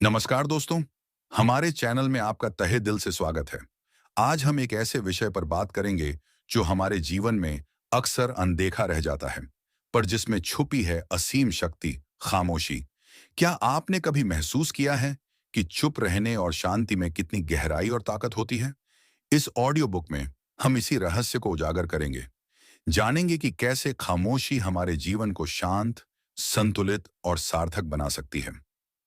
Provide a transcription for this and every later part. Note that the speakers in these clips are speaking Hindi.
नमस्कार दोस्तों, हमारे चैनल में आपका तहे दिल से स्वागत है। आज हम एक ऐसे विषय पर बात करेंगे जो हमारे जीवन में अक्सर अनदेखा रह जाता है, पर जिसमें छुपी है असीम शक्ति, खामोशी। क्या आपने कभी महसूस किया है कि चुप रहने और शांति में कितनी गहराई और ताकत होती है? इस ऑडियो बुक में हम इसी रहस्य को उजागर करेंगे। जानेंगे कि कैसे खामोशी हमारे जीवन को शांत, संतुलित और सार्थक बना सकती है।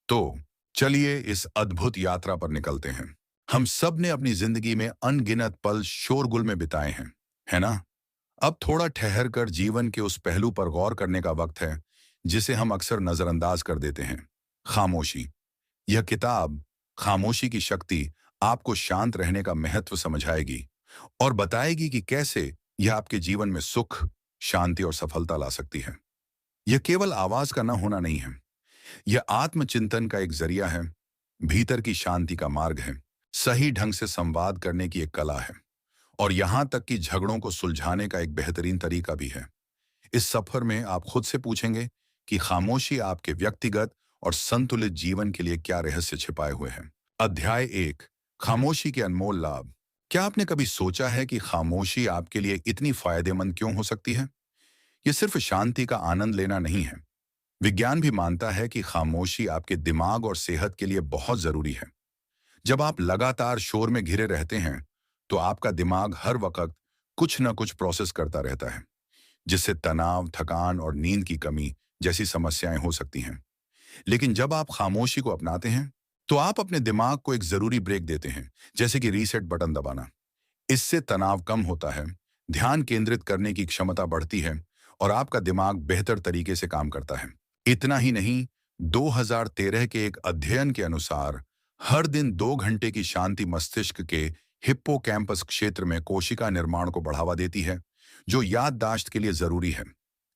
तो चलिए इस अद्भुत यात्रा पर निकलते हैं। हम सब ने अपनी जिंदगी में अनगिनत पल शोरगुल में बिताए हैं, है ना? अब थोड़ा ठहर कर जीवन के उस पहलू पर गौर करने का वक्त है जिसे हम अक्सर नजरअंदाज कर देते हैं, खामोशी। यह किताब खामोशी की शक्ति आपको शांत रहने का महत्व समझाएगी और बताएगी कि कैसे यह आपके जीवन में सुख, शांति और सफलता ला सकती है। यह केवल आवाज का न होना नहीं है, यह आत्मचिंतन का एक जरिया है, भीतर की शांति का मार्ग है, सही ढंग से संवाद करने की एक कला है और यहां तक कि झगड़ों को सुलझाने का एक बेहतरीन तरीका भी है। इस सफर में आप खुद से पूछेंगे कि खामोशी आपके व्यक्तिगत और संतुलित जीवन के लिए क्या रहस्य छिपाए हुए हैं। अध्याय 1, खामोशी के अनमोल लाभ। क्या आपने कभी सोचा है कि खामोशी आपके लिए इतनी फायदेमंद क्यों हो सकती है? यह सिर्फ शांति का आनंद लेना नहीं है। विज्ञान भी मानता है कि खामोशी आपके दिमाग और सेहत के लिए बहुत जरूरी है। जब आप लगातार शोर में घिरे रहते हैं, तो आपका दिमाग हर वक्त कुछ न कुछ प्रोसेस करता रहता है, जिससे तनाव, थकान और नींद की कमी जैसी समस्याएं हो सकती हैं। लेकिन जब आप खामोशी को अपनाते हैं, तो आप अपने दिमाग को एक जरूरी ब्रेक देते हैं, जैसे कि रीसेट बटन दबाना। इससे तनाव कम होता है, ध्यान केंद्रित करने की क्षमता बढ़ती है और आपका दिमाग बेहतर तरीके से काम करता है। इतना ही नहीं, 2013 के एक अध्ययन के अनुसार हर दिन 2 घंटे की शांति मस्तिष्क के हिप्पोकैम्पस क्षेत्र में कोशिका निर्माण को बढ़ावा देती है, जो याददाश्त के लिए जरूरी है।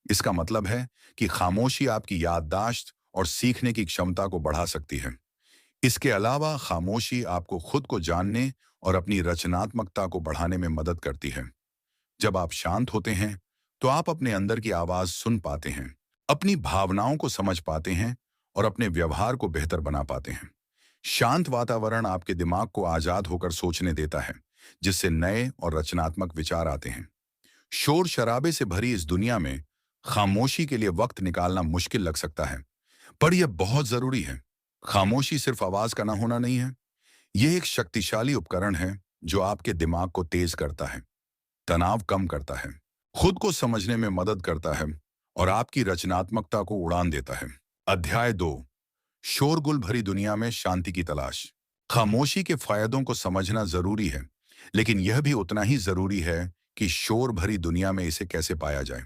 इसका मतलब है कि खामोशी आपकी याददाश्त और सीखने की क्षमता को बढ़ा सकती है। इसके अलावा खामोशी आपको खुद को जानने और अपनी रचनात्मकता को बढ़ाने में मदद करती है। जब आप शांत होते हैं, तो आप अपने अंदर की आवाज सुन पाते हैं, अपनी भावनाओं को समझ पाते हैं और अपने व्यवहार को बेहतर बना पाते हैं। शांत वातावरण आपके दिमाग को आजाद होकर सोचने देता है, जिससे नए और रचनात्मक विचार आते हैं। शोर शराबे से भरी इस दुनिया में खामोशी के लिए वक्त निकालना मुश्किल लग सकता है, पर यह बहुत जरूरी है। खामोशी सिर्फ आवाज का ना होना नहीं है, यह एक शक्तिशाली उपकरण है जो आपके दिमाग को तेज करता है, तनाव कम करता है, खुद को समझने में मदद करता है और आपकी रचनात्मकता को उड़ान देता है। अध्याय 2, शोरगुल भरी दुनिया में शांति की तलाश। खामोशी के फायदों को समझना जरूरी है, लेकिन यह भी उतना ही जरूरी है कि शोर भरी दुनिया में इसे कैसे पाया जाए।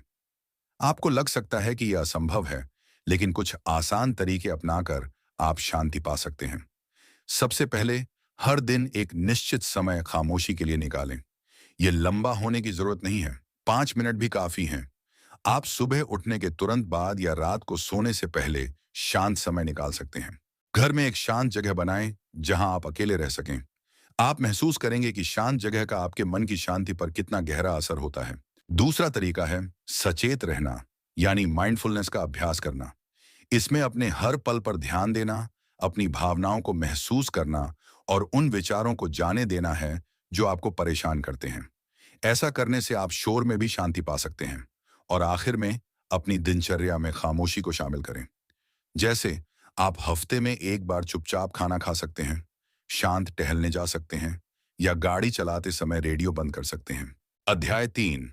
आपको लग सकता है कि यह असंभव है, लेकिन कुछ आसान तरीके अपनाकर आप शांति पा सकते हैं। सबसे पहले, हर दिन एक निश्चित समय खामोशी के लिए निकालें। यह लंबा होने की जरूरत नहीं है, 5 मिनट भी काफी हैं। आप सुबह उठने के तुरंत बाद या रात को सोने से पहले शांत समय निकाल सकते हैं। घर में एक शांत जगह बनाएं जहां आप अकेले रह सकें। आप महसूस करेंगे कि शांत जगह का आपके मन की शांति पर कितना गहरा असर होता है। दूसरा तरीका है सचेत रहना, यानी माइंडफुलनेस का अभ्यास करना। इसमें अपने हर पल पर ध्यान देना, अपनी भावनाओं को महसूस करना और उन विचारों को जाने देना है जो आपको परेशान करते हैं। ऐसा करने से आप शोर में भी शांति पा सकते हैं। और आखिर में, अपनी दिनचर्या में खामोशी को शामिल करें। जैसे आप हफ्ते में एक बार चुपचाप खाना खा सकते हैं, शांत टहलने जा सकते हैं या गाड़ी चलाते समय रेडियो बंद कर सकते हैं। अध्याय 3,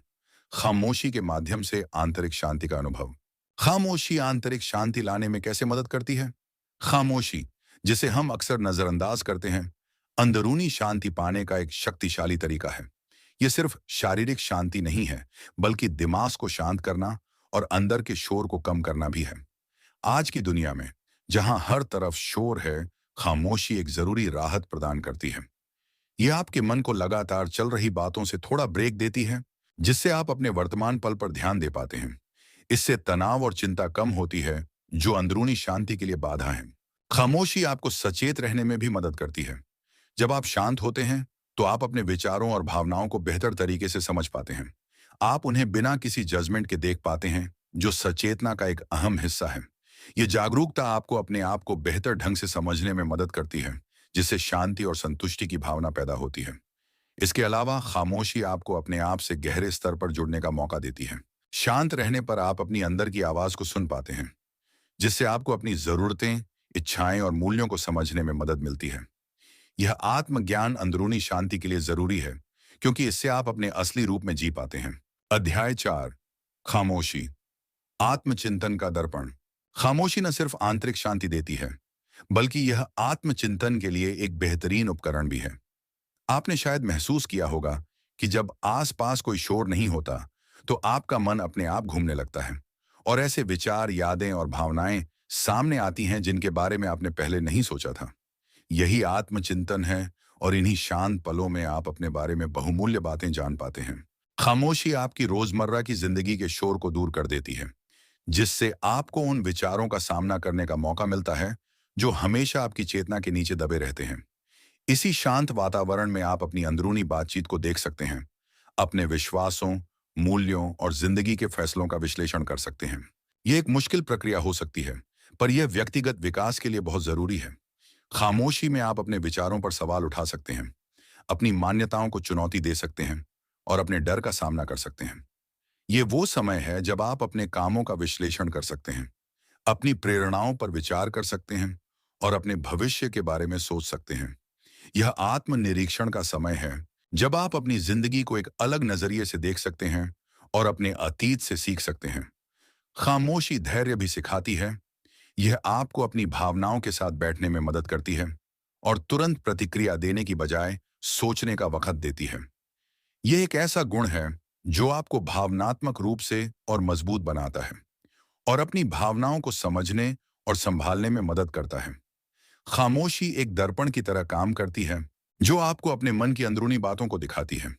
खामोशी के माध्यम से आंतरिक शांति का अनुभव। खामोशी आंतरिक शांति लाने में कैसे मदद करती है? खामोशी, जिसे हम अक्सर नजरअंदाज करते हैं, अंदरूनी शांति पाने का एक शक्तिशाली तरीका है। यह सिर्फ शारीरिक शांति नहीं है, बल्कि दिमाग को शांत करना और अंदर के शोर को कम करना भी है। आज की दुनिया में, जहां हर तरफ शोर है, खामोशी एक जरूरी राहत प्रदान करती है। यह आपके मन को लगातार चल रही बातों से थोड़ा ब्रेक देती है, जिससे आप अपने वर्तमान पल पर ध्यान दे पाते हैं। इससे तनाव और चिंता कम होती है, जो अंदरूनी शांति के लिए बाधा है। खामोशी आपको सचेत रहने में भी मदद करती है। जब आप शांत होते हैं, तो आप अपने विचारों और भावनाओं को बेहतर तरीके से समझ पाते हैं। आप उन्हें बिना किसी जजमेंट के देख पाते हैं, जो सचेतना का एक अहम हिस्सा है। ये जागरूकता आपको अपने आप को बेहतर ढंग से समझने में मदद करती है, जिससे शांति और संतुष्टि की भावना पैदा होती है। इसके अलावा खामोशी आपको अपने आप से गहरे स्तर पर जुड़ने का मौका देती है। शांत रहने पर आप अपनी अंदर की आवाज को सुन पाते हैं, जिससे आपको अपनी जरूरतें, इच्छाएं और मूल्यों को समझने में मदद मिलती है। यह आत्मज्ञान अंदरूनी शांति के लिए जरूरी है, क्योंकि इससे आप अपने असली रूप में जी पाते हैं। अध्याय 4, खामोशी, आत्मचिंतन का दर्पण। खामोशी न सिर्फ आंतरिक शांति देती है, बल्कि यह आत्मचिंतन के लिए एक बेहतरीन उपकरण भी है। आपने शायद महसूस किया होगा कि जब आसपास कोई शोर नहीं होता, तो आपका मन अपने आप घूमने लगता है और ऐसे विचार, यादें और भावनाएं सामने आती हैं जिनके बारे में आपने पहले नहीं सोचा था। यही आत्मचिंतन है और इन्हीं शांत पलों में आप अपने बारे में बहुमूल्य बातें जान पाते हैं। खामोशी आपकी रोजमर्रा की जिंदगी के शोर को दूर कर देती है, जिससे आपको उन विचारों का सामना करने का मौका मिलता है जो हमेशा आपकी चेतना के नीचे दबे रहते हैं। इसी शांत वातावरण में आप अपनी अंदरूनी बातचीत को देख सकते हैं, अपने विश्वासों, मूल्यों और जिंदगी के फैसलों का विश्लेषण कर सकते हैं। यह एक मुश्किल प्रक्रिया हो सकती है, पर यह व्यक्तिगत विकास के लिए बहुत जरूरी है। खामोशी में आप अपने विचारों पर सवाल उठा सकते हैं, अपनी मान्यताओं को चुनौती दे सकते हैं और अपने डर का सामना कर सकते हैं। ये वो समय है जब आप अपने कामों का विश्लेषण कर सकते हैं, अपनी प्रेरणाओं पर विचार कर सकते हैं और अपने भविष्य के बारे में सोच सकते हैं। यह आत्मनिरीक्षण का समय है, जब आप अपनी जिंदगी को एक अलग नजरिए से देख सकते हैं और अपने अतीत से सीख सकते हैं। खामोशी धैर्य भी सिखाती है। यह आपको अपनी भावनाओं के साथ बैठने में मदद करती है और तुरंत प्रतिक्रिया देने की बजाय सोचने का वक्त देती है। यह एक ऐसा गुण है जो आपको भावनात्मक रूप से और मजबूत बनाता है और अपनी भावनाओं को समझने और संभालने में मदद करता है। खामोशी एक दर्पण की तरह काम करती है, जो आपको अपने मन की अंदरूनी बातों को दिखाती है।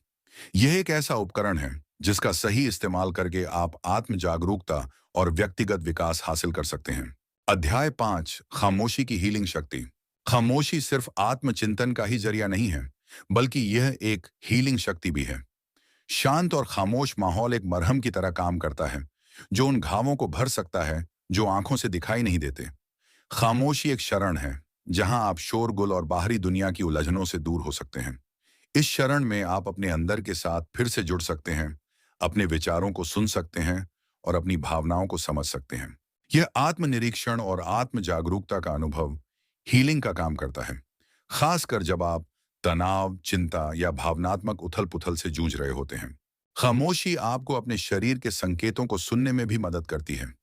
यह एक ऐसा उपकरण है जिसका सही इस्तेमाल करके आप आत्म जागरूकता और व्यक्तिगत विकास हासिल कर सकते हैं। अध्याय 5, खामोशी की हीलिंग शक्ति। खामोशी सिर्फ आत्मचिंतन का ही जरिया नहीं है, बल्कि यह एक हीलिंग शक्ति भी है। शांत और खामोश माहौल एक मरहम की तरह काम करता है, जो उन घावों को भर सकता है जो आंखों से दिखाई नहीं देते। खामोशी एक शरण है, जहां आप शोरगुल और बाहरी दुनिया की उलझनों से दूर हो सकते हैं। इस शरण में आप अपने अंदर के साथ फिर से जुड़ सकते हैं, अपने विचारों को सुन सकते हैं और अपनी भावनाओं को समझ सकते हैं। यह आत्मनिरीक्षण और आत्म जागरूकता का अनुभव हीलिंग का काम करता है, खासकर जब आप तनाव, चिंता या भावनात्मक उथल-पुथल से जूझ रहे होते हैं। खामोशी आपको अपने शरीर के संकेतों को सुनने में भी मदद करती है।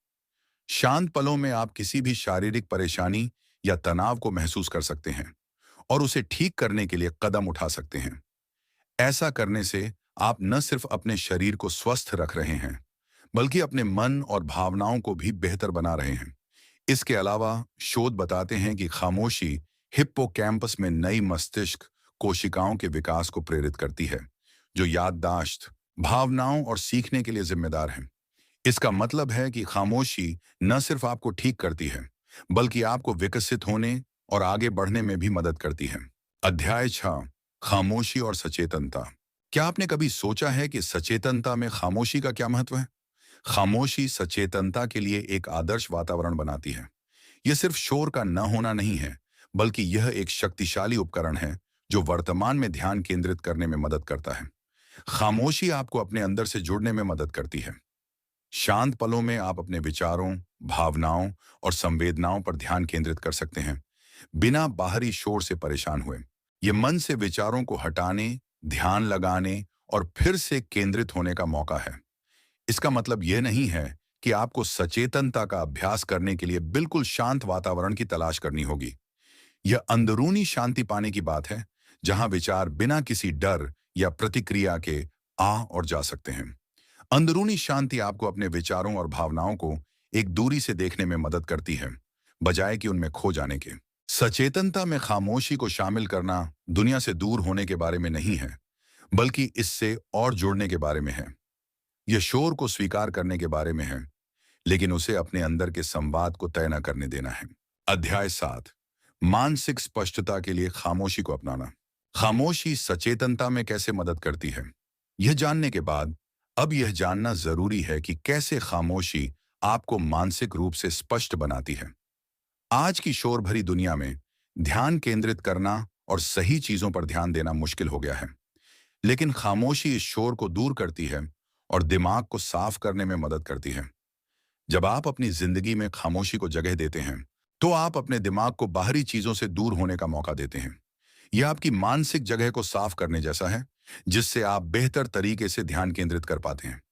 शांत पलों में आप किसी भी शारीरिक परेशानी या तनाव को महसूस कर सकते हैं और उसे ठीक करने के लिए कदम उठा सकते हैं। ऐसा करने से आप न सिर्फ अपने शरीर को स्वस्थ रख रहे हैं, बल्कि अपने मन और भावनाओं को भी बेहतर बना रहे हैं। इसके अलावा शोध बताते हैं कि खामोशी हिप्पोकैम्पस में नई मस्तिष्क कोशिकाओं के विकास को प्रेरित करती है, जो याददाश्त, भावनाओं और सीखने के लिए जिम्मेदार हैं। इसका मतलब है कि खामोशी न सिर्फ आपको ठीक करती है, बल्कि आपको विकसित होने और आगे बढ़ने में भी मदद करती है। अध्याय 6, खामोशी और सचेतनता। क्या आपने कभी सोचा है कि सचेतनता में खामोशी का क्या महत्व है? खामोशी सचेतनता के लिए एक आदर्श वातावरण बनाती है। यह सिर्फ शोर का न होना नहीं है, बल्कि यह एक शक्तिशाली उपकरण है जो वर्तमान में ध्यान केंद्रित करने में मदद करता है। खामोशी आपको अपने अंदर से जुड़ने में मदद करती है। शांत पलों में आप अपने विचारों, भावनाओं और संवेदनाओं पर ध्यान केंद्रित कर सकते हैं, बिना बाहरी शोर से परेशान हुए। ये मन से विचारों को हटाने, ध्यान लगाने और फिर से केंद्रित होने का मौका है। इसका मतलब यह नहीं है कि आपको सचेतनता का अभ्यास करने के लिए बिल्कुल शांत वातावरण की तलाश करनी होगी। यह अंदरूनी शांति पाने की बात है, जहां विचार बिना किसी डर या प्रतिक्रिया के आ और जा सकते हैं। अंदरूनी शांति आपको अपने विचारों और भावनाओं को एक दूरी से देखने में मदद करती है, बजाय कि उनमें खो जाने के। सचेतनता में खामोशी को शामिल करना दुनिया से दूर होने के बारे में नहीं है, बल्कि इससे और जुड़ने के बारे में है। यह शोर को स्वीकार करने के बारे में है, लेकिन उसे अपने अंदर के संवाद को तय न करने देना है। अध्याय 7, मानसिक स्पष्टता के लिए खामोशी को अपनाना। खामोशी सचेतनता में कैसे मदद करती है, यह जानने के बाद अब यह जानना जरूरी है कि कैसे खामोशी आपको मानसिक रूप से स्पष्ट बनाती है। आज की शोर भरी दुनिया में ध्यान केंद्रित करना और सही चीजों पर ध्यान देना मुश्किल हो गया है। लेकिन खामोशी इस शोर को दूर करती है और दिमाग को साफ करने में मदद करती है। जब आप अपनी जिंदगी में खामोशी को जगह देते हैं, तो आप अपने दिमाग को बाहरी चीजों से दूर होने का मौका देते हैं। यह आपकी मानसिक जगह को साफ करने जैसा है, जिससे आप बेहतर तरीके से ध्यान केंद्रित कर पाते हैं।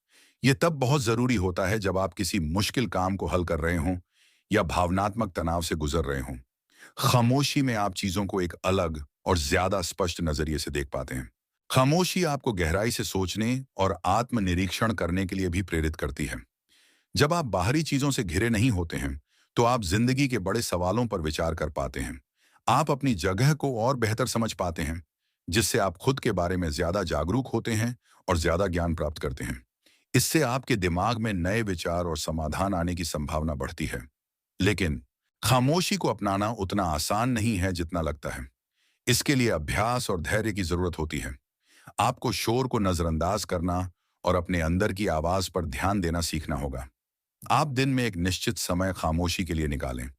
यह तब बहुत जरूरी होता है जब आप किसी मुश्किल काम को हल कर रहे हों या भावनात्मक तनाव से गुजर रहे हों। खामोशी में आप चीजों को एक अलग और ज्यादा स्पष्ट नजरिए से देख पाते हैं। खामोशी आपको गहराई से सोचने और आत्मनिरीक्षण करने के लिए भी प्रेरित करती है। जब आप बाहरी चीजों से घिरे नहीं होते हैं, तो आप जिंदगी के बड़े सवालों पर विचार कर पाते हैं। आप अपनी जगह को और बेहतर समझ पाते हैं, जिससे आप खुद के बारे में ज्यादा जागरूक होते हैं और ज्यादा ज्ञान प्राप्त करते हैं। इससे आपके दिमाग में नए विचार और समाधान आने की संभावना बढ़ती है। लेकिन खामोशी को अपनाना उतना आसान नहीं है जितना लगता है। इसके लिए अभ्यास और धैर्य की जरूरत होती है। आपको शोर को नजरअंदाज करना और अपने अंदर की आवाज पर ध्यान देना सीखना होगा। आप दिन में एक निश्चित समय खामोशी के लिए निकालें।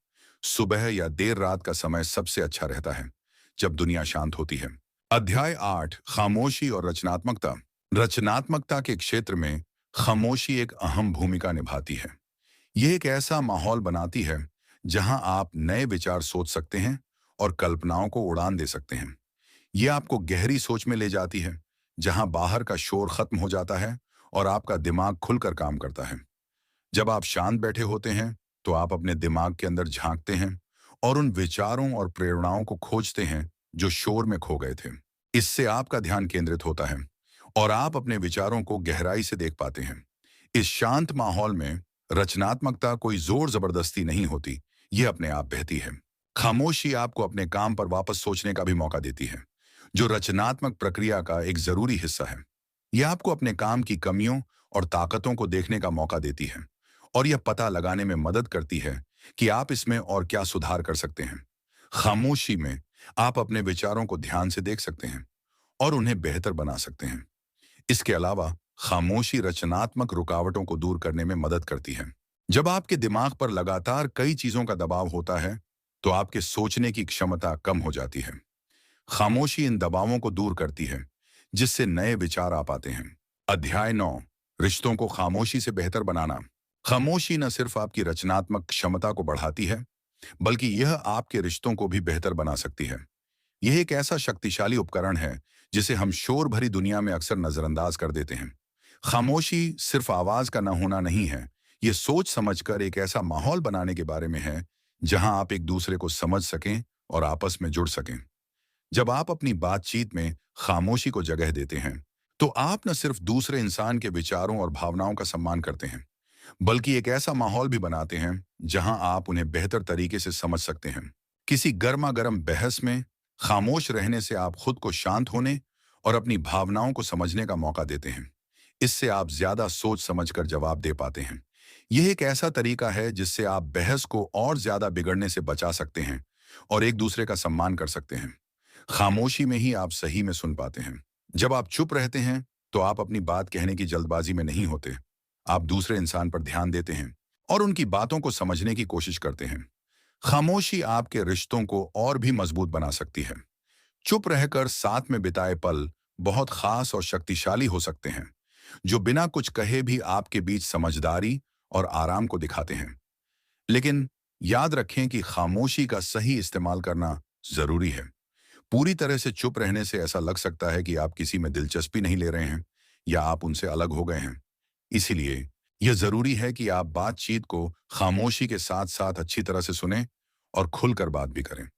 सुबह या देर रात का समय सबसे अच्छा रहता है, जब दुनिया शांत होती है। अध्याय 8, खामोशी और रचनात्मकता। रचनात्मकता के क्षेत्र में खामोशी एक अहम भूमिका निभाती है। यह एक ऐसा माहौल बनाती है जहां आप नए विचार सोच सकते हैं और कल्पनाओं को उड़ान दे सकते हैं। यह आपको गहरी सोच में ले जाती है, जहां बाहर का शोर खत्म हो जाता है और आपका दिमाग खुलकर काम करता है। जब आप शांत बैठे होते हैं, तो आप अपने दिमाग के अंदर झांकते हैं और उन विचारों और प्रेरणाओं को खोजते हैं जो शोर में खो गए थे। इससे आपका ध्यान केंद्रित होता है और आप अपने विचारों को गहराई से देख पाते हैं। इस शांत माहौल में रचनात्मकता कोई जोर जबरदस्ती नहीं होती, यह अपने आप बहती है। खामोशी आपको अपने काम पर वापस सोचने का भी मौका देती है, जो रचनात्मक प्रक्रिया का एक जरूरी हिस्सा है। यह आपको अपने काम की कमियों और ताकतों को देखने का मौका देती है और यह पता लगाने में मदद करती है कि आप इसमें और क्या सुधार कर सकते हैं। खामोशी में आप अपने विचारों को ध्यान से देख सकते हैं और उन्हें बेहतर बना सकते हैं। इसके अलावा खामोशी रचनात्मक रुकावटों को दूर करने में मदद करती है। जब आपके दिमाग पर लगातार कई चीजों का दबाव होता है, तो आपके सोचने की क्षमता कम हो जाती है। खामोशी इन दबावों को दूर करती है, जिससे नए विचार आ पाते हैं। अध्याय 9, रिश्तों को खामोशी से बेहतर बनाना। खामोशी न सिर्फ आपकी रचनात्मक क्षमता को बढ़ाती है, बल्कि यह आपके रिश्तों को भी बेहतर बना सकती है। यह एक ऐसा शक्तिशाली उपकरण है जिसे हम शोर भरी दुनिया में अक्सर नजरअंदाज कर देते हैं। खामोशी सिर्फ आवाज का न होना नहीं है, यह सोच समझकर एक ऐसा माहौल बनाने के बारे में है जहां आप एक दूसरे को समझ सकें और आपस में जुड़ सकें। जब आप अपनी बातचीत में खामोशी को जगह देते हैं, तो आप न सिर्फ दूसरे इंसान के विचारों और भावनाओं का सम्मान करते हैं, बल्कि एक ऐसा माहौल भी बनाते हैं जहां आप उन्हें बेहतर तरीके से समझ सकते हैं। किसी गर्मा गर्म बहस में खामोश रहने से आप खुद को शांत होने और अपनी भावनाओं को समझने का मौका देते हैं। इससे आप ज्यादा सोच समझकर जवाब दे पाते हैं। यह एक ऐसा तरीका है जिससे आप बहस को और ज्यादा बिगड़ने से बचा सकते हैं और एक दूसरे का सम्मान कर सकते हैं। खामोशी में ही आप सही में सुन पाते हैं। जब आप चुप रहते हैं, तो आप अपनी बात कहने की जल्दबाजी में नहीं होते। आप दूसरे इंसान पर ध्यान देते हैं और उनकी बातों को समझने की कोशिश करते हैं। खामोशी आपके रिश्तों को और भी मजबूत बना सकती है। चुप रहकर साथ में बिताए पल बहुत खास और शक्तिशाली हो सकते हैं, जो बिना कुछ कहे भी आपके बीच समझदारी और आराम को दिखाते हैं। लेकिन याद रखें कि खामोशी का सही इस्तेमाल करना जरूरी है। पूरी तरह से चुप रहने से ऐसा लग सकता है कि आप किसी में दिलचस्पी नहीं ले रहे हैं या आप उनसे अलग हो गए हैं। इसीलिए यह जरूरी है कि आप बातचीत को खामोशी के साथ साथ अच्छी तरह से सुनें और खुलकर बात भी करें।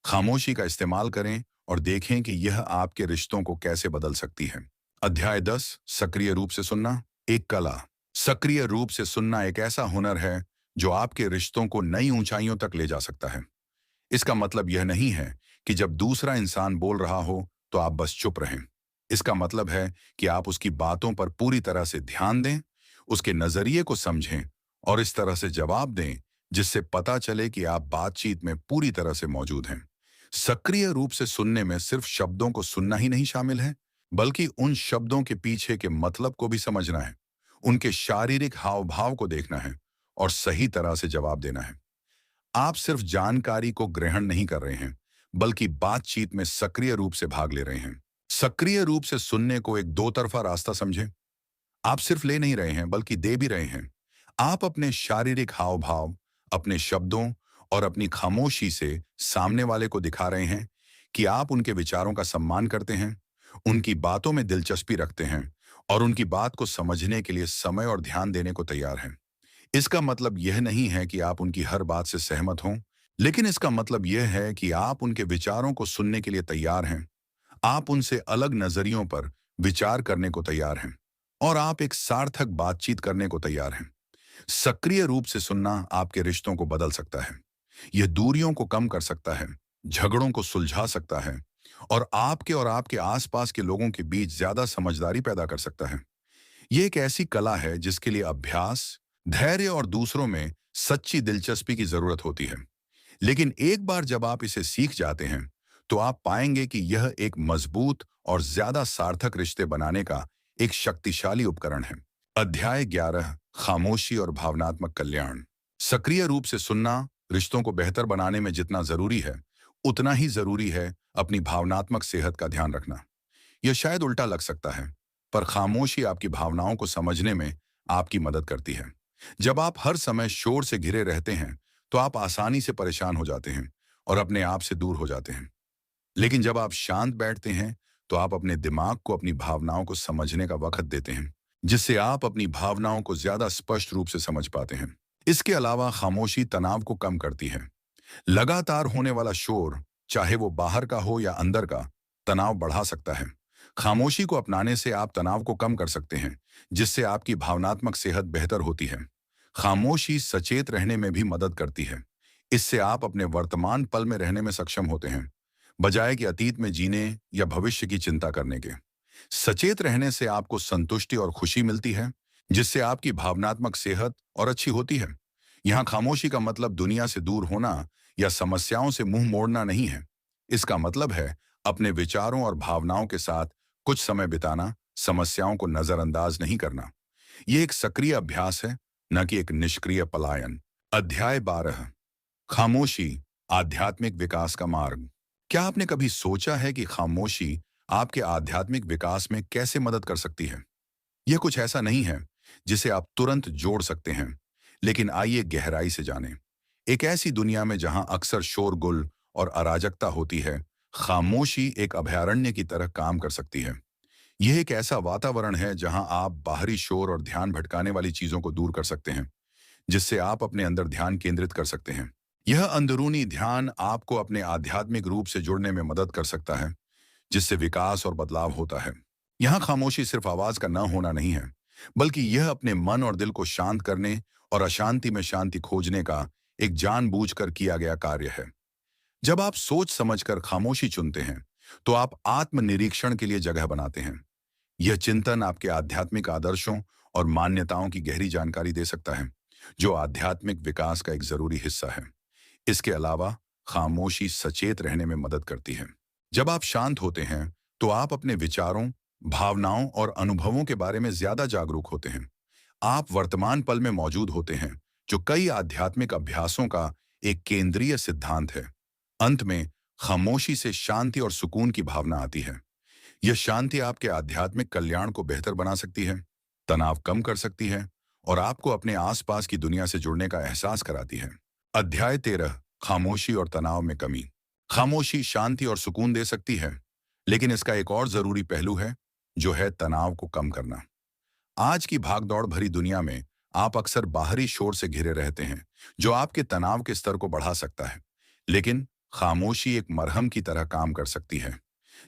खामोशी का इस्तेमाल करें और देखें कि यह आपके रिश्तों को कैसे बदल सकती है। अध्याय 10, सक्रिय रूप से सुनना, एक कला। सक्रिय रूप से सुनना एक ऐसा हुनर है जो आपके रिश्तों को नई ऊंचाइयों तक ले जा सकता है। इसका मतलब यह नहीं है कि जब दूसरा इंसान बोल रहा हो तो आप बस चुप रहें। इसका मतलब है कि आप उसकी बातों पर पूरी तरह से ध्यान दें, उसके नजरिए को समझें और इस तरह से जवाब दें जिससे पता चले कि आप बातचीत में पूरी तरह से मौजूद हैं। सक्रिय रूप से सुनने में सिर्फ शब्दों को सुनना ही नहीं शामिल है, बल्कि उन शब्दों के पीछे के मतलब को भी समझना है, उनके शारीरिक हाव भाव को देखना है और सही तरह से जवाब देना है। आप सिर्फ जानकारी को ग्रहण नहीं कर रहे हैं, बल्कि बातचीत में सक्रिय रूप से भाग ले रहे हैं। सक्रिय रूप से सुनने को एक दो तरफा रास्ता समझें। आप सिर्फ ले नहीं रहे हैं, बल्कि दे भी रहे हैं। आप अपने शारीरिक हाव भाव, अपने शब्दों और अपनी खामोशी से सामने वाले को दिखा रहे हैं कि आप उनके विचारों का सम्मान करते हैं, उनकी बातों में दिलचस्पी रखते हैं और उनकी बात को समझने के लिए समय और ध्यान देने को तैयार हैं। इसका मतलब यह नहीं है कि आप उनकी हर बात से सहमत हों, लेकिन इसका मतलब यह है कि आप उनके विचारों को सुनने के लिए तैयार हैं। आप उनसे अलग नजरियों पर विचार करने को तैयार हैं और आप एक सार्थक बातचीत करने को तैयार हैं। सक्रिय रूप से सुनना आपके रिश्तों को बदल सकता है। यह दूरियों को कम कर सकता है, झगड़ों को सुलझा सकता है और आपके आसपास के लोगों के बीच ज्यादा समझदारी पैदा कर सकता है। यह एक ऐसी कला है जिसके लिए अभ्यास, धैर्य और दूसरों में सच्ची दिलचस्पी की जरूरत होती है। लेकिन एक बार जब आप इसे सीख जाते हैं, तो आप पाएंगे कि यह एक मजबूत और ज्यादा सार्थक रिश्ते बनाने का एक शक्तिशाली उपकरण है। अध्याय 11, खामोशी और भावनात्मक कल्याण। सक्रिय रूप से सुनना रिश्तों को बेहतर बनाने में जितना जरूरी है, उतना ही जरूरी है अपनी भावनात्मक सेहत का ध्यान रखना। यह शायद उल्टा लग सकता है, पर खामोशी आपकी भावनाओं को समझने में आपकी मदद करती है। जब आप हर समय शोर से घिरे रहते हैं, तो आप आसानी से परेशान हो जाते हैं और अपने आप से दूर हो जाते हैं। लेकिन जब आप शांत बैठते हैं, तो आप अपने दिमाग को अपनी भावनाओं को समझने का वक्त देते हैं, जिससे आप अपनी भावनाओं को ज्यादा स्पष्ट रूप से समझ पाते हैं। इसके अलावा खामोशी तनाव को कम करती है। लगातार होने वाला शोर, चाहे वो बाहर का हो या अंदर का, तनाव बढ़ा सकता है। खामोशी को अपनाने से आप तनाव को कम कर सकते हैं, जिससे आपकी भावनात्मक सेहत बेहतर होती है। खामोशी सचेत रहने में भी मदद करती है। इससे आप अपने वर्तमान पल में रहने में सक्षम होते हैं, बजाय कि अतीत में जीने या भविष्य की चिंता करने के। सचेत रहने से आपको संतुष्टि और खुशी मिलती है, जिससे आपकी भावनात्मक सेहत और अच्छी होती है। यहाँ खामोशी का मतलब दुनिया से दूर होना या समस्याओं से मुंह मोड़ना नहीं है। इसका मतलब है अपने विचारों और भावनाओं के साथ कुछ समय बिताना, समस्याओं को नजरअंदाज नहीं करना। यह एक सक्रिय अभ्यास है, न कि एक निष्क्रिय पलायन। अध्याय 12, खामोशी, आध्यात्मिक विकास का मार्ग। क्या आपने कभी सोचा है कि खामोशी आपके आध्यात्मिक विकास में कैसे मदद कर सकती है? यह कुछ ऐसा नहीं है जिसे आप तुरंत जोड़ सकते हैं, लेकिन आइए गहराई से जानें। एक ऐसी दुनिया में जहां अक्सर शोरगुल और अराजकता होती है, खामोशी एक अभयारण्य की तरह काम कर सकती है। यह एक ऐसा वातावरण है जहां आप बाहरी शोर और ध्यान भटकाने वाली चीजों को दूर कर सकते हैं, जिससे आप अपने अंदर ध्यान केंद्रित कर सकते हैं। यह अंदरूनी ध्यान आपको अपने आध्यात्मिक रूप से जुड़ने में मदद कर सकता है, जिससे विकास और बदलाव होता है। यहाँ खामोशी सिर्फ आवाज का न होना नहीं है, बल्कि यह अपने मन और दिल को शांत करने और अशांति में शांति खोजने का एक जानबूझकर किया गया कार्य है। जब आप सोच समझकर खामोशी चुनते हैं, तो आप आत्मनिरीक्षण के लिए जगह बनाते हैं। यह चिंतन आपके आध्यात्मिक आदर्शों और मान्यताओं की गहरी जानकारी दे सकता है, जो आध्यात्मिक विकास का एक जरूरी हिस्सा है। इसके अलावा खामोशी सचेत रहने में मदद करती है। जब आप शांत होते हैं, तो आप अपने विचारों, भावनाओं और अनुभवों के बारे में ज्यादा जागरूक होते हैं। आप वर्तमान पल में मौजूद होते हैं, जो कई आध्यात्मिक अभ्यासों का एक केंद्रीय सिद्धांत है। अंत में खामोशी से शांति और सुकून की भावना आती है। यह शांति आपके आध्यात्मिक कल्याण को बेहतर बना सकती है, तनाव कम कर सकती है और आपको अपने आसपास की दुनिया से जुड़ने का एहसास कराती है। अध्याय 13, खामोशी और तनाव में कमी। खामोशी शांति और सुकून दे सकती है, लेकिन इसका एक और जरूरी पहलू है, जो है तनाव को कम करना। आज की भागदौड़ भरी दुनिया में आप अक्सर बाहरी शोर से घिरे रहते हैं, जो आपके तनाव के स्तर को बढ़ा सकता है। लेकिन खामोशी एक मरहम की तरह काम कर सकती है,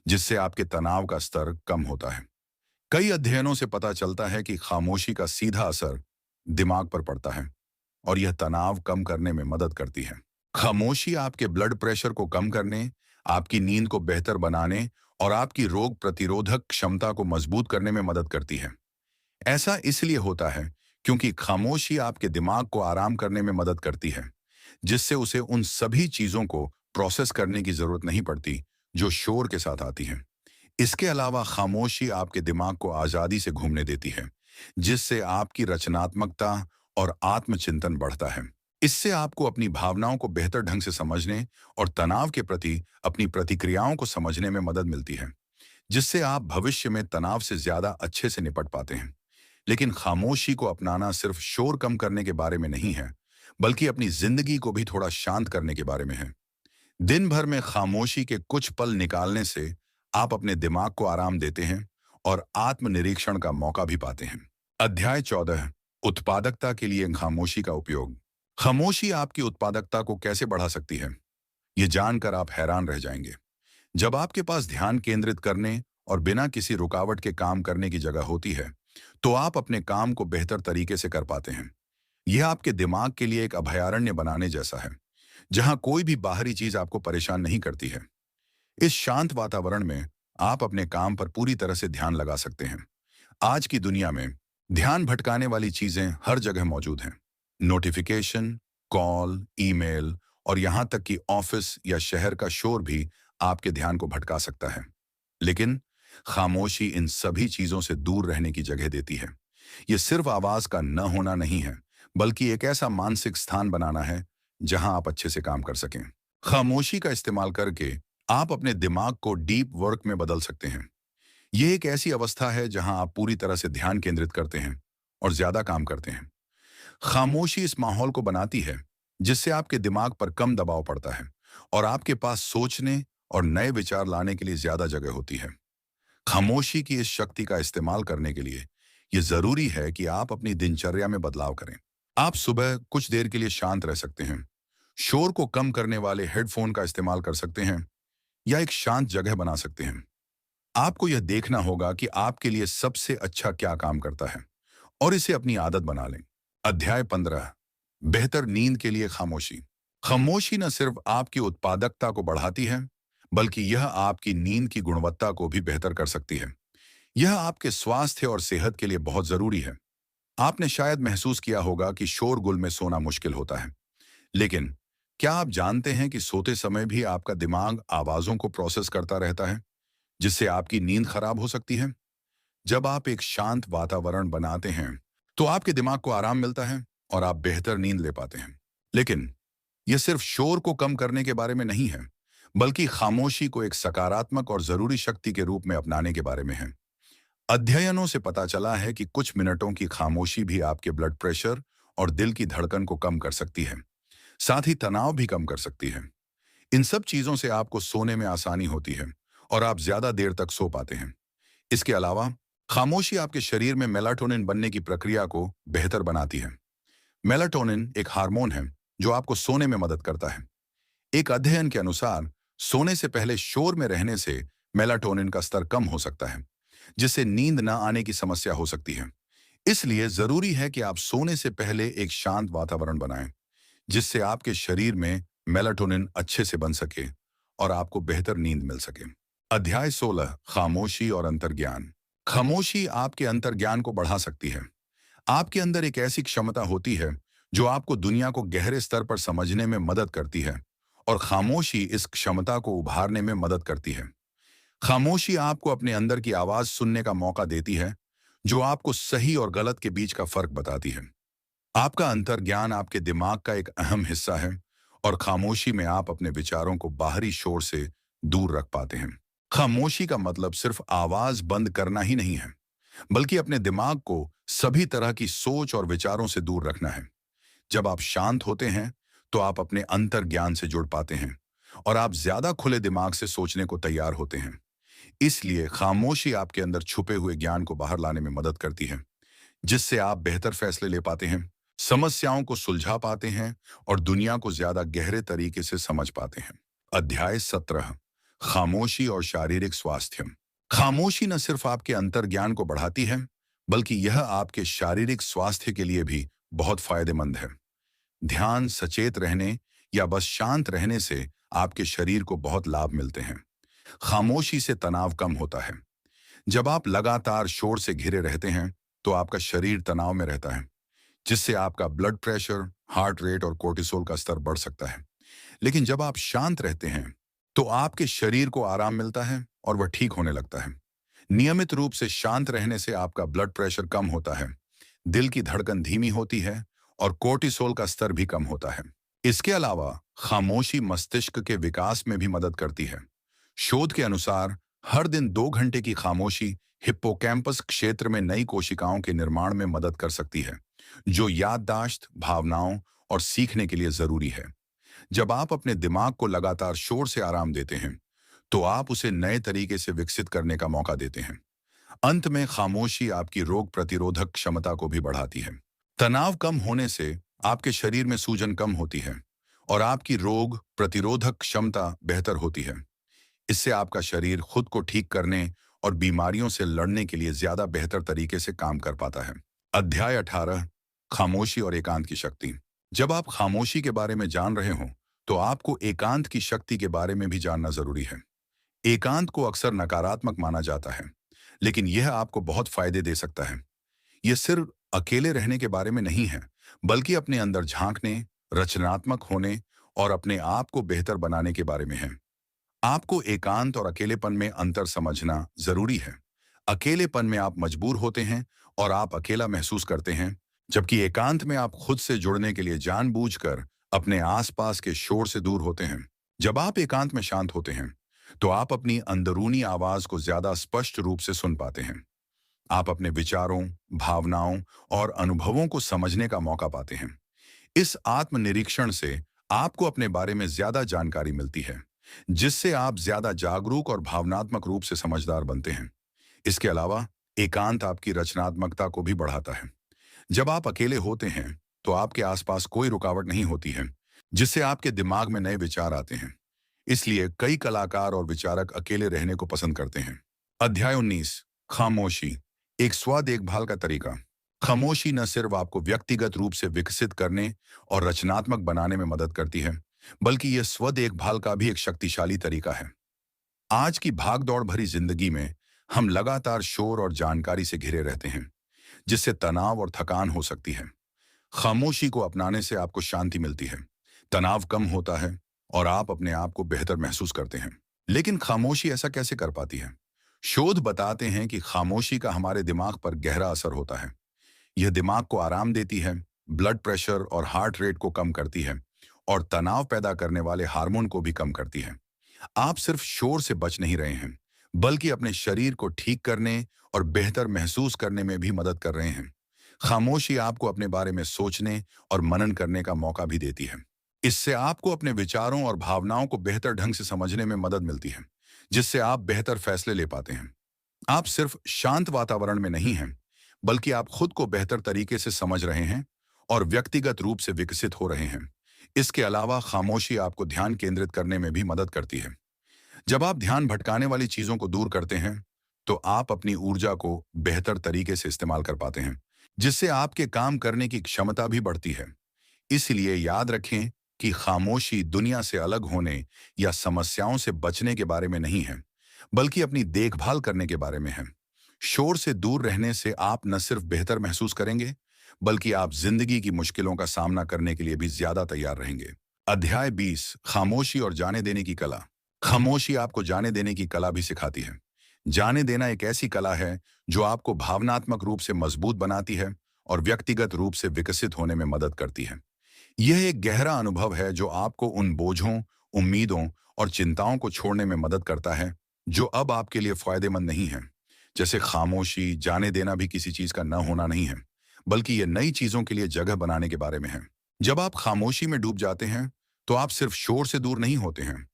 जिससे आपके तनाव का स्तर कम होता है। कई अध्ययनों से पता चलता है कि खामोशी का सीधा असर दिमाग पर पड़ता है और यह तनाव कम करने में मदद करती है। खामोशी आपके ब्लड प्रेशर को कम करने, आपकी नींद को बेहतर बनाने और आपकी रोग प्रतिरोधक क्षमता को मजबूत करने में मदद करती है। ऐसा इसलिए होता है क्योंकि खामोशी आपके दिमाग को आराम करने में मदद करती है, जिससे उसे उन सभी चीजों को प्रोसेस करने की जरूरत नहीं पड़ती जो शोर के साथ आती हैं। इसके अलावा खामोशी आपके दिमाग को आजादी से घूमने देती है, जिससे आपकी रचनात्मकता और आत्मचिंतन बढ़ता है। इससे आपको अपनी भावनाओं को बेहतर ढंग से समझने और तनाव के प्रति अपनी प्रतिक्रियाओं को समझने में मदद मिलती है, जिससे आप भविष्य में तनाव से ज्यादा अच्छे से निपट पाते हैं। लेकिन खामोशी को अपनाना सिर्फ शोर कम करने के बारे में नहीं है, बल्कि अपनी जिंदगी को भी थोड़ा शांत करने के बारे में है। दिन भर में खामोशी के कुछ पल निकालने से आप अपने दिमाग को आराम देते हैं और आत्मनिरीक्षण का मौका भी पाते हैं। अध्याय 14, उत्पादकता के लिए खामोशी का उपयोग। खामोशी आपकी उत्पादकता को कैसे बढ़ा सकती है, ये जानकर आप हैरान रह जाएंगे। जब आपके पास ध्यान केंद्रित करने और बिना किसी रुकावट के काम करने की जगह होती है, तो आप अपने काम को बेहतर तरीके से कर पाते हैं। यह आपके दिमाग के लिए एक अभयारण्य बनाने जैसा है, जहां कोई भी बाहरी चीज आपको परेशान नहीं करती है। इस शांत वातावरण में आप अपने काम पर पूरी तरह से ध्यान लगा सकते हैं। आज की दुनिया में ध्यान भटकाने वाली चीजें हर जगह मौजूद हैं। नोटिफिकेशन, कॉल, ईमेल और यहां तक कि ऑफिस या शहर का शोर भी आपके ध्यान को भटका सकता है। लेकिन खामोशी इन सभी चीजों से दूर रहने की जगह देती है। यह सिर्फ आवाज का न होना नहीं है, बल्कि एक ऐसा मानसिक स्थान बनाना है जहां आप अच्छे से काम कर सकें। खामोशी का इस्तेमाल करके आप अपने दिमाग को डीप वर्क में बदल सकते हैं। यह एक ऐसी अवस्था है जहां आप पूरी तरह से ध्यान केंद्रित करते हैं और ज्यादा काम करते हैं। खामोशी इस माहौल को बनाती है जिससे आपके दिमाग पर कम दबाव पड़ता है और आपके पास सोचने और नए विचार लाने के लिए ज्यादा जगह होती है। खामोशी की इस शक्ति का इस्तेमाल करने के लिए यह जरूरी है कि आप अपनी दिनचर्या में बदलाव करें। आप सुबह कुछ देर के लिए शांत रह सकते हैं, शोर को कम करने वाले हेडफोन का इस्तेमाल कर सकते हैं या एक शांत जगह बना सकते हैं। आपको यह देखना होगा कि आपके लिए सबसे अच्छा क्या काम करता है और इसे अपनी आदत बना लें। अध्याय 15, बेहतर नींद के लिए खामोशी। खामोशी न सिर्फ आपकी उत्पादकता को बढ़ाती है, बल्कि यह आपकी नींद की गुणवत्ता को भी बेहतर कर सकती है। यह आपके स्वास्थ्य और सेहत के लिए बहुत जरूरी है। आपने शायद महसूस किया होगा कि शोरगुल में सोना मुश्किल होता है, लेकिन क्या आप जानते हैं कि सोते समय भी आपका दिमाग आवाजों को प्रोसेस करता रहता है, जिससे आपकी नींद खराब हो सकती है? जब आप एक शांत वातावरण बनाते हैं, तो आपके दिमाग को आराम मिलता है और आप बेहतर नींद ले पाते हैं। लेकिन यह सिर्फ शोर को कम करने के बारे में नहीं है, बल्कि खामोशी को एक सकारात्मक और जरूरी शक्ति के रूप में अपनाने के बारे में है। अध्ययनों से पता चला है कि कुछ मिनटों की खामोशी भी आपके ब्लड प्रेशर और दिल की धड़कन को कम कर सकती है, साथ ही तनाव भी कम कर सकती है। इन सब चीजों से आपको सोने में आसानी होती है और आप ज्यादा देर तक सो पाते हैं। इसके अलावा खामोशी आपके शरीर में मेलाटोनिन बनने की प्रक्रिया को बेहतर बनाती है। मेलाटोनिन एक हार्मोन है जो आपको सोने में मदद करता है। एक अध्ययन के अनुसार सोने से पहले शोर में रहने से मेलाटोनिन का स्तर कम हो सकता है, जिससे नींद न आने की समस्या हो सकती है। इसलिए जरूरी है कि आप सोने से पहले एक शांत वातावरण बनाएं, जिससे आपके शरीर में मेलाटोनिन अच्छे से बन सके और आपको बेहतर नींद मिल सके। अध्याय 16, खामोशी और अंतर्ज्ञान। खामोशी आपके अंतर्ज्ञान को बढ़ा सकती है। आपके अंदर एक ऐसी क्षमता होती है जो आपको दुनिया को गहरे स्तर पर समझने में मदद करती है, और खामोशी इस क्षमता को उभारने में मदद करती है। खामोशी आपको अपने अंदर की आवाज सुनने का मौका देती है, जो आपको सही और गलत के बीच का फर्क बताती है। आपका अंतर्ज्ञान आपके दिमाग का एक अहम हिस्सा है और खामोशी में आप अपने विचारों को बाहरी शोर से दूर रख पाते हैं। खामोशी का मतलब सिर्फ आवाज बंद करना ही नहीं है, बल्कि अपने दिमाग को सभी तरह की सोच और विचारों से दूर रखना है। जब आप शांत होते हैं, तो आप अपने अंतर्ज्ञान से जुड़ पाते हैं और आप ज्यादा खुले दिमाग से सोचने को तैयार होते हैं। इसलिए खामोशी आपके अंदर छुपे हुए ज्ञान को बाहर लाने में मदद करती है, जिससे आप बेहतर फैसले ले पाते हैं, समस्याओं को सुलझा पाते हैं और दुनिया को ज्यादा गहरे तरीके से समझ पाते हैं। अध्याय 17, खामोशी और शारीरिक स्वास्थ्य। खामोशी न सिर्फ आपके अंतर्ज्ञान को बढ़ाती है, बल्कि यह आपके शारीरिक स्वास्थ्य के लिए भी बहुत फायदेमंद है। ध्यान, सचेत रहने या बस शांत रहने से आपके शरीर को बहुत लाभ मिलते हैं। खामोशी से तनाव कम होता है। जब आप लगातार शोर से घिरे रहते हैं, तो आपका शरीर तनाव में रहता है, जिससे आपका ब्लड प्रेशर, हार्ट रेट और कोर्टिसोल का स्तर बढ़ सकता है। लेकिन जब आप शांत रहते हैं, तो आपके शरीर को आराम मिलता है और वह ठीक होने लगता है। नियमित रूप से शांत रहने से आपका ब्लड प्रेशर कम होता है, दिल की धड़कन धीमी होती है और कोर्टिसोल का स्तर भी कम होता है। इसके अलावा खामोशी मस्तिष्क के विकास में भी मदद करती है। शोध के अनुसार हर दिन 2 घंटे की खामोशी हिप्पोकैम्पस क्षेत्र में नई कोशिकाओं के निर्माण में मदद कर सकती है, जो याददाश्त, भावनाओं और सीखने के लिए जरूरी है। जब आप अपने दिमाग को लगातार शोर से आराम देते हैं, तो आप उसे नए तरीके से विकसित करने का मौका देते हैं। अंत में खामोशी आपकी रोग प्रतिरोधक क्षमता को भी बढ़ाती है। तनाव कम होने से आपके शरीर में सूजन कम होती है और आपकी रोग प्रतिरोधक क्षमता बेहतर होती है। इससे आपका शरीर खुद को ठीक करने और बीमारियों से लड़ने के लिए ज्यादा बेहतर तरीके से काम कर पाता है। अध्याय 18, खामोशी और एकांत की शक्ति। जब आप खामोशी के बारे में जान रहे हो, तो आपको एकांत की शक्ति के बारे में भी जानना जरूरी है। एकांत को अक्सर नकारात्मक माना जाता है, लेकिन यह आपको बहुत फायदे दे सकता है। यह सिर्फ अकेले रहने के बारे में नहीं है, बल्कि अपने अंदर झांकने, रचनात्मक होने और अपने आप को बेहतर बनाने के बारे में है। आपको एकांत और अकेलेपन में अंतर समझना जरूरी है। अकेलेपन में आप मजबूर होते हैं और आप अकेला महसूस करते हैं, जबकि एकांत में आप खुद से जुड़ने के लिए जानबूझकर अपने आसपास के शोर से दूर होते हैं। जब आप एकांत में शांत होते हैं, तो आप अपनी अंदरूनी आवाज को ज्यादा स्पष्ट रूप से सुन पाते हैं। आप अपने विचारों, भावनाओं और अनुभवों को समझने का मौका पाते हैं। इस आत्मनिरीक्षण से आपको अपने बारे में ज्यादा जानकारी मिलती है, जिससे आप ज्यादा जागरूक और भावनात्मक रूप से समझदार बनते हैं। इसके अलावा एकांत आपकी रचनात्मकता को भी बढ़ाता है। जब आप अकेले होते हैं, तो आपके आसपास कोई रुकावट नहीं होती है, जिससे आपके दिमाग में नए विचार आते हैं। इसलिए कई कलाकार और विचारक अकेले रहने को पसंद करते हैं। अध्याय 19, खामोशी, एक स्व देखभाल का तरीका। खामोशी न सिर्फ आपको व्यक्तिगत रूप से विकसित करने और रचनात्मक बनाने में मदद करती है, बल्कि यह स्व देखभाल का भी एक शक्तिशाली तरीका है। आज की भागदौड़ भरी जिंदगी में हम लगातार शोर और जानकारी से घिरे रहते हैं, जिससे तनाव और थकान हो सकती है। खामोशी को अपनाने से आपको शांति मिलती है, तनाव कम होता है और आप अपने आप को बेहतर महसूस करते हैं। लेकिन खामोशी ऐसा कैसे कर पाती है? शोध बताते हैं कि खामोशी का हमारे दिमाग पर गहरा असर होता है। यह दिमाग को आराम देती है, ब्लड प्रेशर और हार्ट रेट को कम करती है और तनाव पैदा करने वाले हार्मोन को भी कम करती है। आप सिर्फ शोर से बच नहीं रहे हैं, बल्कि अपने शरीर को ठीक करने और बेहतर महसूस करने में भी मदद कर रहे हैं। खामोशी आपको अपने बारे में सोचने और मनन करने का मौका भी देती है। इससे आपको अपने विचारों और भावनाओं को बेहतर ढंग से समझने में मदद मिलती है, जिससे आप बेहतर फैसले ले पाते हैं। आप सिर्फ शांत वातावरण में नहीं हैं, बल्कि आप खुद को बेहतर तरीके से समझ रहे हैं और व्यक्तिगत रूप से विकसित हो रहे हैं। इसके अलावा खामोशी आपको ध्यान केंद्रित करने में भी मदद करती है। जब आप ध्यान भटकाने वाली चीजों को दूर करते हैं, तो आप अपनी ऊर्जा को बेहतर तरीके से इस्तेमाल कर पाते हैं, जिससे आपके काम करने की क्षमता भी बढ़ती है। इसलिए याद रखें कि खामोशी दुनिया से अलग होने या समस्याओं से बचने के बारे में नहीं है, बल्कि अपनी देखभाल करने के बारे में है। शोर से दूर रहने से आप न सिर्फ बेहतर महसूस करेंगे, बल्कि आप जिंदगी की मुश्किलों का सामना करने के लिए भी ज्यादा तैयार रहेंगे। अध्याय 20, खामोशी और जाने देने की कला। खामोशी आपको जाने देने की कला भी सिखाती है। जाने देना एक ऐसी कला है जो आपको भावनात्मक रूप से मजबूत बनाती है और व्यक्तिगत रूप से विकसित होने में मदद करती है। यह एक गहरा अनुभव है जो आपको उन बोझों, उम्मीदों और चिंताओं को छोड़ने में मदद करता है जो अब आपके लिए फायदेमंद नहीं है। जैसे खामोशी, जाने देना भी किसी चीज का न होना नहीं है, बल्कि ये नई चीजों के लिए जगह बनाने के बारे में है। जब आप खामोशी में डूब जाते हैं, तो आप सिर्फ शोर से दूर नहीं होते हैं,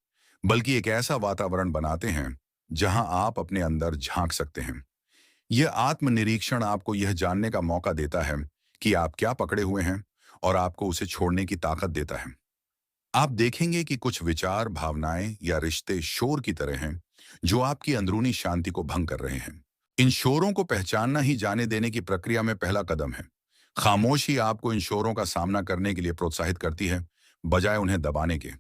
बल्कि एक ऐसा वातावरण बनाते हैं जहां आप अपने अंदर झांक सकते हैं। यह आत्मनिरीक्षण आपको यह जानने का मौका देता है कि आप क्या पकड़े हुए हैं और आपको उसे छोड़ने की ताकत देता है। आप देखेंगे कि कुछ विचार, भावनाएं या रिश्ते शोर की तरह हैं जो आपकी अंदरूनी शांति को भंग कर रहे हैं। इन शोरों को पहचानना ही जाने देने की प्रक्रिया में पहला कदम है। खामोशी आपको इन शोरों का सामना करने के लिए प्रोत्साहित करती है, बजाय उन्हें दबाने के।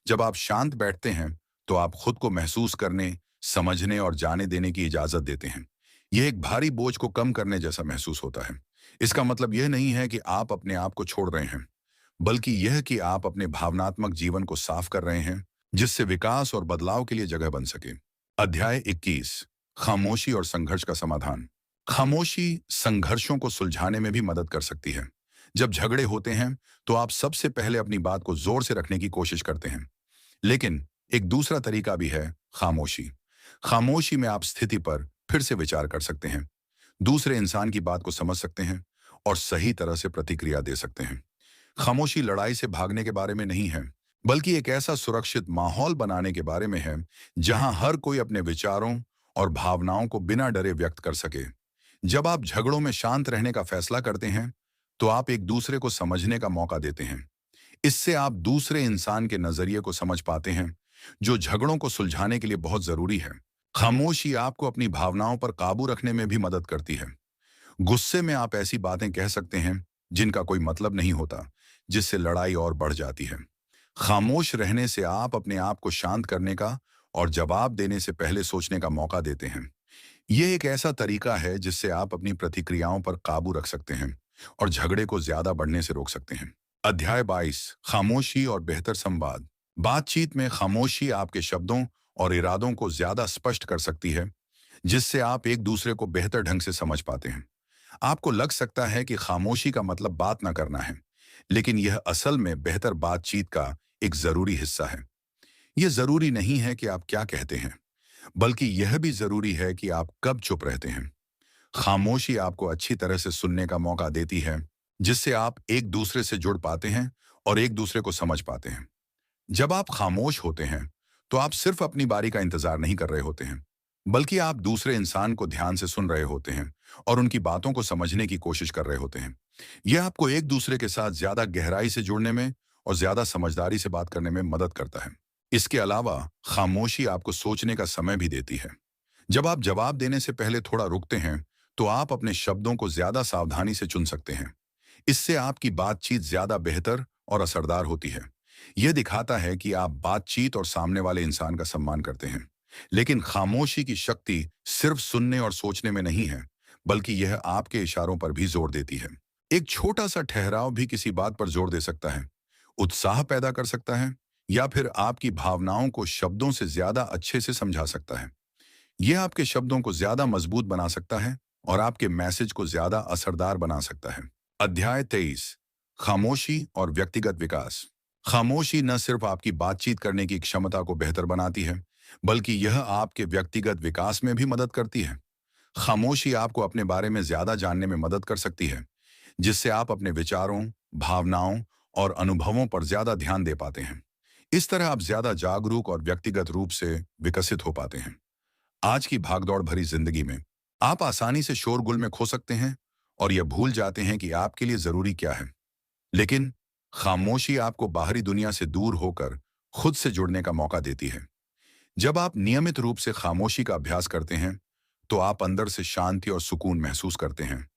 जब आप शांत बैठते हैं, तो आप खुद को महसूस करने, समझने और जाने देने की इजाजत देते हैं। यह एक भारी बोझ को कम करने जैसा महसूस होता है। इसका मतलब यह नहीं है कि आप अपने आप को छोड़ रहे हैं, बल्कि यह कि आप अपने भावनात्मक जीवन को साफ कर रहे हैं, जिससे विकास और बदलाव के लिए जगह बन सके। अध्याय 21, खामोशी और संघर्ष का समाधान। खामोशी संघर्षों को सुलझाने में भी मदद कर सकती है। जब झगड़े होते हैं तो आप सबसे पहले अपनी बात को जोर से रखने की कोशिश करते हैं। लेकिन एक दूसरा तरीका भी है, खामोशी। खामोशी में आप स्थिति पर फिर से विचार कर सकते हैं, दूसरे इंसान की बात को समझ सकते हैं और सही तरह से प्रतिक्रिया दे सकते हैं। खामोशी लड़ाई से भागने के बारे में नहीं है, बल्कि एक ऐसा सुरक्षित माहौल बनाने के बारे में है जहां हर कोई अपने विचारों और भावनाओं को बिना डरे व्यक्त कर सके। जब आप झगड़ों में शांत रहने का फैसला करते हैं तो आप एक दूसरे को समझने का मौका देते हैं। इससे आप दूसरे इंसान के नजरिए को समझ पाते हैं, जो झगड़ों को सुलझाने के लिए बहुत जरूरी है। खामोशी आपको अपनी भावनाओं पर काबू रखने में भी मदद करती है। गुस्से में आप ऐसी बातें कह सकते हैं जिनका कोई मतलब नहीं होता, जिससे लड़ाई और बढ़ जाती है। खामोश रहने से आप अपने आप को शांत करने का और जवाब देने से पहले सोचने का मौका देते हैं। यह एक ऐसा तरीका है जिससे आप अपनी प्रतिक्रियाओं पर काबू रख सकते हैं और झगड़े को ज्यादा बढ़ने से रोक सकते हैं। अध्याय 22, खामोशी और बेहतर संवाद। बातचीत में खामोशी आपके शब्दों और इरादों को ज्यादा स्पष्ट कर सकती है, जिससे आप एक दूसरे को बेहतर ढंग से समझ पाते हैं। आपको लग सकता है कि खामोशी का मतलब बात ना करना है, लेकिन यह असल में बेहतर बातचीत का एक जरूरी हिस्सा है। यह जरूरी नहीं है कि आप क्या कहते हैं, बल्कि यह भी जरूरी है कि आप कब चुप रहते हैं। खामोशी आपको अच्छी तरह से सुनने का मौका देती है, जिससे आप एक दूसरे से जुड़ पाते हैं और एक दूसरे को समझ पाते हैं। जब आप खामोश होते हैं तो आप सिर्फ अपनी बारी का इंतजार नहीं कर रहे होते हैं, बल्कि आप दूसरे इंसान को ध्यान से सुन रहे होते हैं और उनकी बातों को समझने की कोशिश कर रहे होते हैं। यह आपको एक दूसरे के साथ ज्यादा गहराई से जुड़ने में और ज्यादा समझदारी से बात करने में मदद करता है। इसके अलावा खामोशी आपको सोचने का समय भी देती है। जब आप जवाब देने से पहले थोड़ा रुकते हैं तो आप अपने शब्दों को ज्यादा सावधानी से चुन सकते हैं। इससे आपकी बातचीत ज्यादा बेहतर और असरदार होती है। यह दिखाता है कि आप बातचीत और सामने वाले इंसान का सम्मान करते हैं। लेकिन खामोशी की शक्ति सिर्फ सुनने और सोचने में नहीं है, बल्कि यह आपके इशारों पर भी जोर देती है। एक छोटा सा ठहराव भी किसी बात पर जोर दे सकता है, उत्साह पैदा कर सकता है, या फिर आपकी भावनाओं को शब्दों से ज्यादा अच्छे से समझा सकता है। यह आपके शब्दों को ज्यादा मजबूत बना सकता है और आपके मैसेज को ज्यादा असरदार बना सकता है। अध्याय 23, खामोशी और व्यक्तिगत विकास। खामोशी न सिर्फ आपकी बातचीत करने की क्षमता को बेहतर बनाती है, बल्कि यह आपके व्यक्तिगत विकास में भी मदद करती है। खामोशी आपको अपने बारे में ज्यादा जानने में मदद कर सकती है, जिससे आप अपने विचारों, भावनाओं और अनुभवों पर ज्यादा ध्यान दे पाते हैं। इस तरह आप ज्यादा जागरूक और व्यक्तिगत रूप से विकसित हो पाते हैं। आज की भागदौड़ भरी जिंदगी में आप आसानी से शोरगुल में खो सकते हैं और यह भूल जाते हैं कि आपके लिए जरूरी क्या है। लेकिन खामोशी आपको बाहरी दुनिया से दूर होकर खुद से जुड़ने का मौका देती है। जब आप नियमित रूप से खामोशी का अभ्यास करते हैं तो आप अंदर से शांति और सुकून महसूस करते हैं,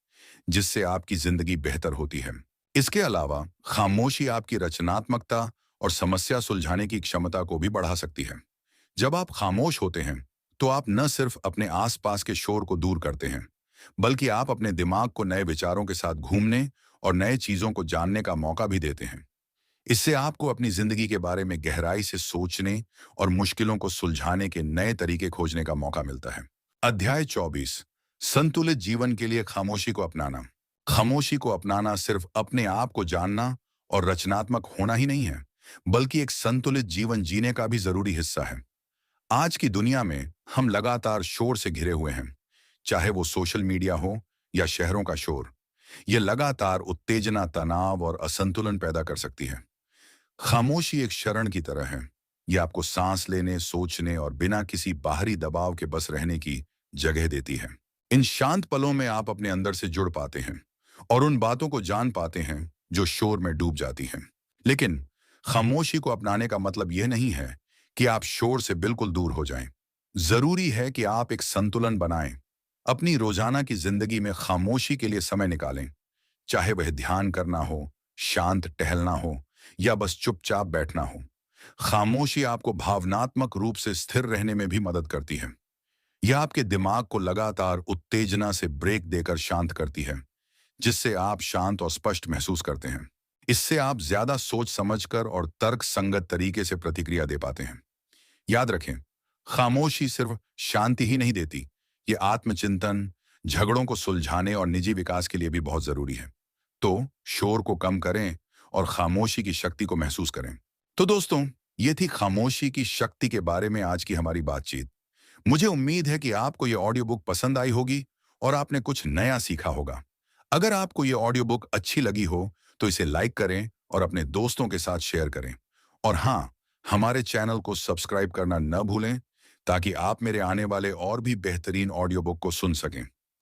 जिससे आपकी जिंदगी बेहतर होती है। इसके अलावा खामोशी आपकी रचनात्मकता और समस्या सुलझाने की क्षमता को भी बढ़ा सकती है। जब आप खामोश होते हैं तो आप न सिर्फ अपने आसपास के शोर को दूर करते हैं, बल्कि आप अपने दिमाग को नए विचारों के साथ घूमने और नए चीजों को जानने का मौका भी देते हैं। इससे आपको अपनी जिंदगी के बारे में गहराई से सोचने और मुश्किलों को सुलझाने के नए तरीके खोजने का मौका मिलता है। अध्याय 24, संतुलित जीवन के लिए खामोशी को अपनाना। खामोशी को अपनाना सिर्फ अपने आप को जानना और रचनात्मक होना ही नहीं है, बल्कि एक संतुलित जीवन जीने का भी जरूरी हिस्सा है। आज की दुनिया में हम लगातार शोर से घिरे हुए हैं, चाहे वो सोशल मीडिया हो या शहरों का शोर। यह लगातार उत्तेजना, तनाव और असंतुलन पैदा कर सकती है। खामोशी एक शरण की तरह है। यह आपको सांस लेने, सोचने और बिना किसी बाहरी दबाव के बस रहने की जगह देती है। इन शांत पलों में आप अपने अंदर से जुड़ पाते हैं और उन बातों को जान पाते हैं जो शोर में डूब जाती हैं। लेकिन खामोशी को अपनाने का मतलब यह नहीं है कि आप शोर से बिल्कुल दूर हो जाएं। जरूरी है कि आप एक संतुलन बनाएं। अपनी रोजाना की जिंदगी में खामोशी के लिए समय निकालें, चाहे वह ध्यान करना हो, शांत टहलना हो या बस चुपचाप बैठना हो। खामोशी आपको भावनात्मक रूप से स्थिर रहने में भी मदद करती है। यह आपके दिमाग को लगातार उत्तेजना से ब्रेक देकर शांत करती है, जिससे आप शांत और स्पष्ट महसूस करते हैं। इससे आप ज्यादा सोच समझकर और तर्क संगत तरीके से प्रतिक्रिया दे पाते हैं। याद रखें, खामोशी सिर्फ शांति ही नहीं देती, ये आत्मचिंतन, झगड़ों को सुलझाने और निजी विकास के लिए भी बहुत जरूरी है। तो शोर को कम करें और खामोशी की शक्ति को महसूस करें। तो दोस्तों, ये थी खामोशी की शक्ति के बारे में आज की हमारी बातचीत। मुझे उम्मीद है कि आपको ये ऑडियो बुक पसंद आई होगी और आपने कुछ नया सीखा होगा। अगर आपको ये ऑडियो बुक अच्छी लगी हो तो इसे लाइक करें और अपने दोस्तों के साथ शेयर करें। और हाँ, हमारे चैनल को सब्सक्राइब करना न भूलें ताकि आप मेरे आने वाले और भी बेहतरीन ऑडियो बुक को सुन सकें।